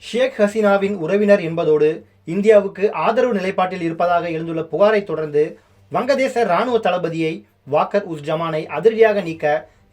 ஷேக் ஹசீனாவின் உறவினர் என்பதோடு இந்தியாவுக்கு ஆதரவு நிலைப்பாட்டில் இருப்பதாக எழுந்துள்ள புகாரை தொடர்ந்து வங்கதேச இராணுவ தளபதியை வாக்கர் உஸ் ஜமானை அதிரடியாக நீக்க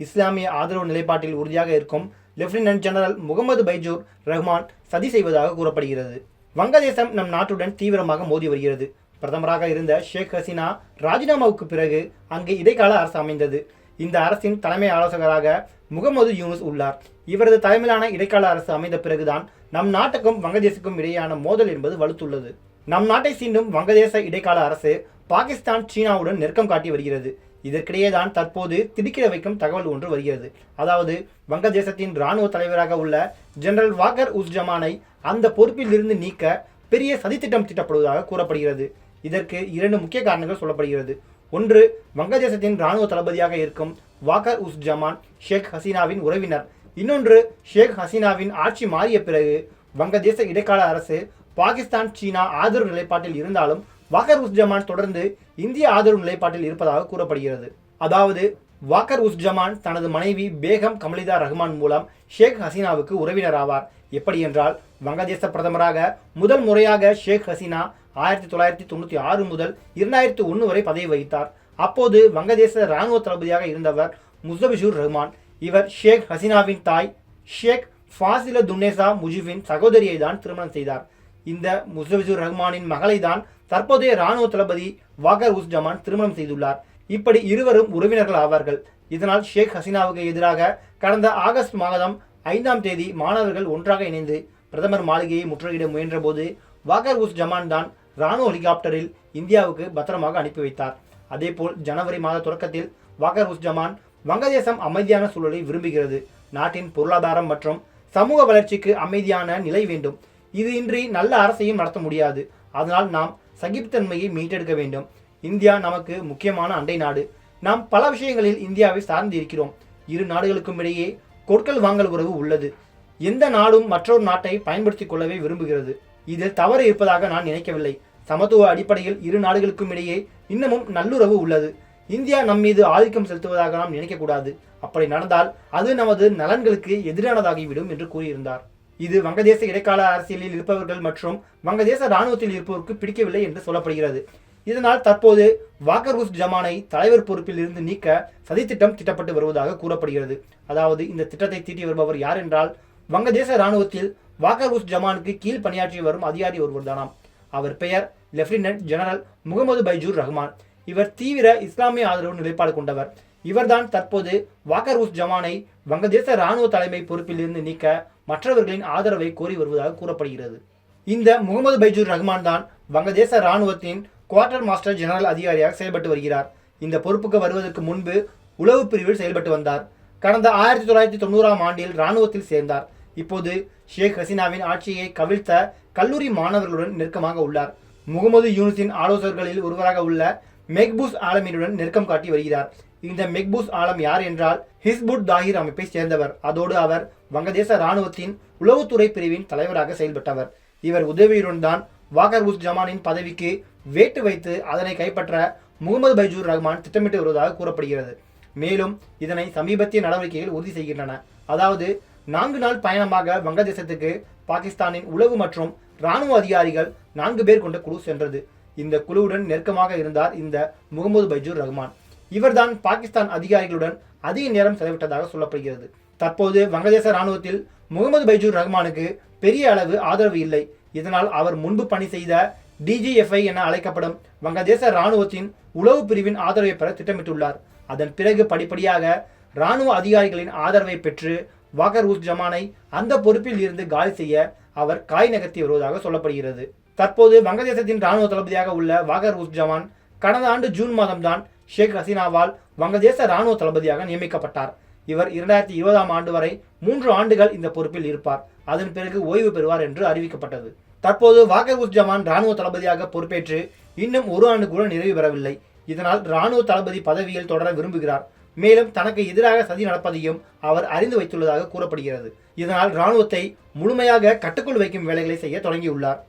இஸ்லாமிய ஆதரவு நிலைப்பாட்டில் உறுதியாக இருக்கும் லெப்டினன்ட் ஜெனரல் முகமது பைஜூர் ரஹ்மான் சதி செய்வதாக கூறப்படுகிறது. வங்கதேசம் நம் நாட்டுடன் தீவிரமாக மோதி வருகிறது. பிரதமராக இருந்த ஷேக் ஹசீனா ராஜினாமாவுக்கு பிறகு அங்கு இடைக்கால அரசு அமைந்தது. இந்த அரசின் தலைமை ஆலோசகராக முகமது யூனுஸ் உள்ளார். இவரது தலைமையிலான இடைக்கால அரசு அமைந்த பிறகுதான் நம் நாட்டுக்கும் வங்கதேசத்துக்கும் இடையேயான மோதல் என்பது வலுத்துள்ளது. நம் நாட்டை சீண்டும் வங்கதேச இடைக்கால அரசு பாகிஸ்தான் சீனாவுடன் நெருக்கம் காட்டி வருகிறது. இதற்கிடையே தான் தற்போது திடுக்கிட வைக்கும் தகவல் ஒன்று வருகிறது. அதாவது வங்கதேசத்தின் இராணுவ தலைவராக உள்ள ஜெனரல் வாக்கர் உஸ் ஜமானை அந்த பொறுப்பில் இருந்து நீக்க பெரிய சதித்திட்டம் தீட்டப்படுவதாக கூறப்படுகிறது. இதற்கு 2 முக்கிய காரணங்கள் சொல்லப்படுகிறது. ஒன்று, வங்கதேசத்தின் இராணுவ தளபதியாக இருக்கும் வாக்கர் உஸ் ஜமான் ஷேக் ஹசீனாவின் உறவினர். இன்னொன்று, ஷேக் ஹசீனாவின் ஆட்சி மாறிய பிறகு வங்கதேச இடைக்கால அரசு பாகிஸ்தான் சீனா ஆதரவு நிலைப்பாட்டில் இருந்தாலும் வாக்கர் உஸ் ஜமான் தொடர்ந்து இந்திய ஆதரவு நிலைப்பாட்டில் இருப்பதாக கூறப்படுகிறது. அதாவது வாக்கர் உஸ் ஜமான் தனது மனைவி பேகம் கமலிதா ரஹ்மான் மூலம் ஷேக் ஹசீனாவுக்கு உறவினர் ஆவார். எப்படி என்றால், வங்கதேச பிரதமராக முதல் முறையாக ஷேக் ஹசீனா 1996 முதல் 2001 வரை பதவி வகித்தார். அப்போது வங்கதேச இராணுவ தளபதியாக இருந்தவர் முஸ்தபிஷூர் ரஹ்மான். இவர் ஷேக் ஹசீனாவின் தாய் ஷேக் ஃபாசில துன்னேசா முஜிபின் சகோதரியை தான் திருமணம் செய்தார். இந்த முஸ்தபிஷூர் ரஹ்மானின் மகளை தான் தற்போதைய இராணுவ தளபதி வாக்கர் உஸ் ஜமான் திருமணம் செய்துள்ளார். இப்படி இருவரும் உறவினர்கள் ஆவார்கள். இதனால் ஷேக் ஹசீனாவுக்கு எதிராக கடந்த ஆகஸ்ட் மாதம் 5ஆம் தேதி மாணவர்கள் ஒன்றாக இணைந்து பிரதமர் மாளிகையை முற்றுகையிட முயன்ற போது வாக்கர் உஸ் ஜமான் தான் இராணுவ ஹெலிகாப்டரில் இந்தியாவுக்கு பத்திரமாக அனுப்பி வைத்தார். அதேபோல் ஜனவரி மாத தொடக்கத்தில் வாக்கர் உஸ் ஜமான் வங்கதேசம் அமைதியான சூழலை விரும்புகிறது. நாட்டின் பொருளாதாரம் மற்றும் சமூக வளர்ச்சிக்கு அமைதியான நிலை வேண்டும். இது இன்றி நல்ல அரசையும் நடத்த முடியாது. அதனால் நாம் சகிப்புத்தன்மையை மீட்டெடுக்க வேண்டும். இந்தியா நமக்கு முக்கியமான அண்டை நாடு. நாம் பல விஷயங்களில் இந்தியாவை சார்ந்து இருக்கிறோம். இரு நாடுகளுக்கும் இடையே கொடுக்கல் வாங்கல் உறவு உள்ளது. எந்த நாடும் மற்றொரு நாட்டை பயன்படுத்திக் கொள்ளவே விரும்புகிறது. இதில் தவறு இருப்பதாக நான் நினைக்கவில்லை. சமத்துவ அடிப்படையில் இரு நாடுகளுக்கும் இடையே இன்னமும் நல்லுறவு உள்ளது. இந்தியா நம் மீது ஆதிக்கம் செலுத்துவதாக நாம் நினைக்கக்கூடாது. அப்படி நடந்தால் அது நமது நலன்களுக்கு எதிரானதாகிவிடும் என்று கூறியிருந்தார். இது வங்கதேச இடைக்கால அரசியலில் இருப்பவர்கள் மற்றும் வங்கதேச இராணுவத்தில் இருப்பவருக்கு பிடிக்கவில்லை என்று சொல்லப்படுகிறது. இதனால் தற்போது வாக்கர் உஸ் ஜமானை தலைவர் பொறுப்பில் இருந்து நீக்க சதித்திட்டம் திட்டப்பட்டு வருவதாக கூறப்படுகிறது. அதாவது இந்த திட்டத்தை தீட்டி வருபவர் யார் என்றால், வங்கதேச இராணுவத்தில் வாக்கர் உஸ் ஜமானுக்கு கீழ் பணியாற்றி வரும் அதிகாரி ஒருவர் தானாம். அவர் பெயர் லெப்டினன்ட் ஜெனரல் முகமது பைஜூர் ரஹ்மான். இவர் தீவிர இஸ்லாமிய ஆதரவு நிலைப்பாடு கொண்டவர். இவர்தான் தற்போது வாக்கர் உஸ் ஜமானை வங்கதேச இராணுவ தலைமை பொறுப்பில் இருந்து நீக்க மற்றவர்களின் ஆதரவை கோரி வருவதாக கூறப்படுகிறது. இந்த முகமது பைஜூர் ரஹ்மான் தான் வங்கதேச இராணுவத்தின் குவார்ட்டர் மாஸ்டர் ஜெனரல் அதிகாரியாக செயல்பட்டு வருகிறார். இந்த பொறுப்புக்கு வருவதற்கு முன்பு உளவு பிரிவில் செயல்பட்டு வந்தார். கடந்த 1990ஆம் ஆண்டில் இராணுவத்தில் சேர்ந்தார். இப்போது ஷேக் ஹசீனாவின் ஆட்சியை கவிழ்த்த கல்லூரி மாணவர்களுடன் நெருக்கமாக உள்ளார். முகமது யூனுஸின் ஆலோசகர்களில் ஒருவராக உள்ள மெக்பூஸ் ஆலமினுடன் நெருக்கம் காட்டி வருகிறார். இந்த மெக்பூஸ் ஆலம் யார் என்றால், ஹிஸ்புட் தாஹிர் அமைப்பை சேர்ந்தவர். அதோடு அவர் வங்கதேச இராணுவத்தின் உளவுத்துறை பிரிவின் தலைவராக செயல்பட்டவர். இவர் உதவியுடன் தான் வாக்கர் உஸ் ஜமானின் பதவிக்கு வேட்டு வைத்து அதனை கைப்பற்ற முகமது பைஜூர் ரஹ்மான் திட்டமிட்டு வருவதாக கூறப்படுகிறது. மேலும் இதனை சமீபத்திய நடவடிக்கைகள் உறுதி செய்கின்றன. அதாவது 4 நாள் பயணமாக வங்கதேசத்துக்கு பாகிஸ்தானின் உளவு மற்றும் இராணுவ அதிகாரிகள் 4 பேர் கொண்ட குழு சென்றது. இந்த குழுவுடன் நெருக்கமாக இருந்தார் இந்த முகமது பைஜூர் ரஹ்மான். இவர்தான் பாகிஸ்தான் அதிகாரிகளுடன் அதிக நேரம் செலவிட்டதாக சொல்லப்படுகிறது. தற்போது வங்கதேச இராணுவத்தில் முகமது பைஜூர் ரஹ்மானுக்கு பெரிய அளவு ஆதரவு இல்லை. இதனால் அவர் முன்பு பணி செய்த DGFI என அழைக்கப்படும் வங்கதேச இராணுவத்தின் உளவு பிரிவின் ஆதரவை பெற திட்டமிட்டுள்ளார். அதன் பிறகு படிப்படியாக இராணுவ அதிகாரிகளின் ஆதரவை பெற்று வாக்கர் உஸ் ஜமானை அந்த பொறுப்பில் இருந்து காலி செய்ய அவர் காய் நகர்த்தி வருவதாக சொல்லப்படுகிறது. தற்போது வங்கதேசத்தின் இராணுவ தளபதியாக உள்ள வாக்கர் உஸ் ஜமான் கடந்த ஆண்டு ஜூன் மாதம்தான் ஷேக் ஹசீனாவால் வங்கதேச இராணுவ தளபதியாக நியமிக்கப்பட்டார். இவர் 2020ஆம் ஆண்டு வரை 3 ஆண்டுகள் இந்த பொறுப்பில் இருப்பார். அதன் பிறகு ஓய்வு பெறுவார் என்று அறிவிக்கப்பட்டது. தற்போது வாக்கர் உஸ் ஜமான் இராணுவ தளபதியாக பொறுப்பேற்று இன்னும் 1 ஆண்டு கூட நிறைவு பெறவில்லை. இதனால் இராணுவ தளபதி பதவியில் தொடர விரும்புகிறார். மேலும் தனக்கு எதிராக சதி நடப்பதையும் அவர் அறிந்து வைத்துள்ளதாக கூறப்படுகிறது. இதனால் இராணுவத்தை முழுமையாக கட்டுக்குள் வைக்கும் வேலைகளை செய்ய தொடங்கியுள்ளார்.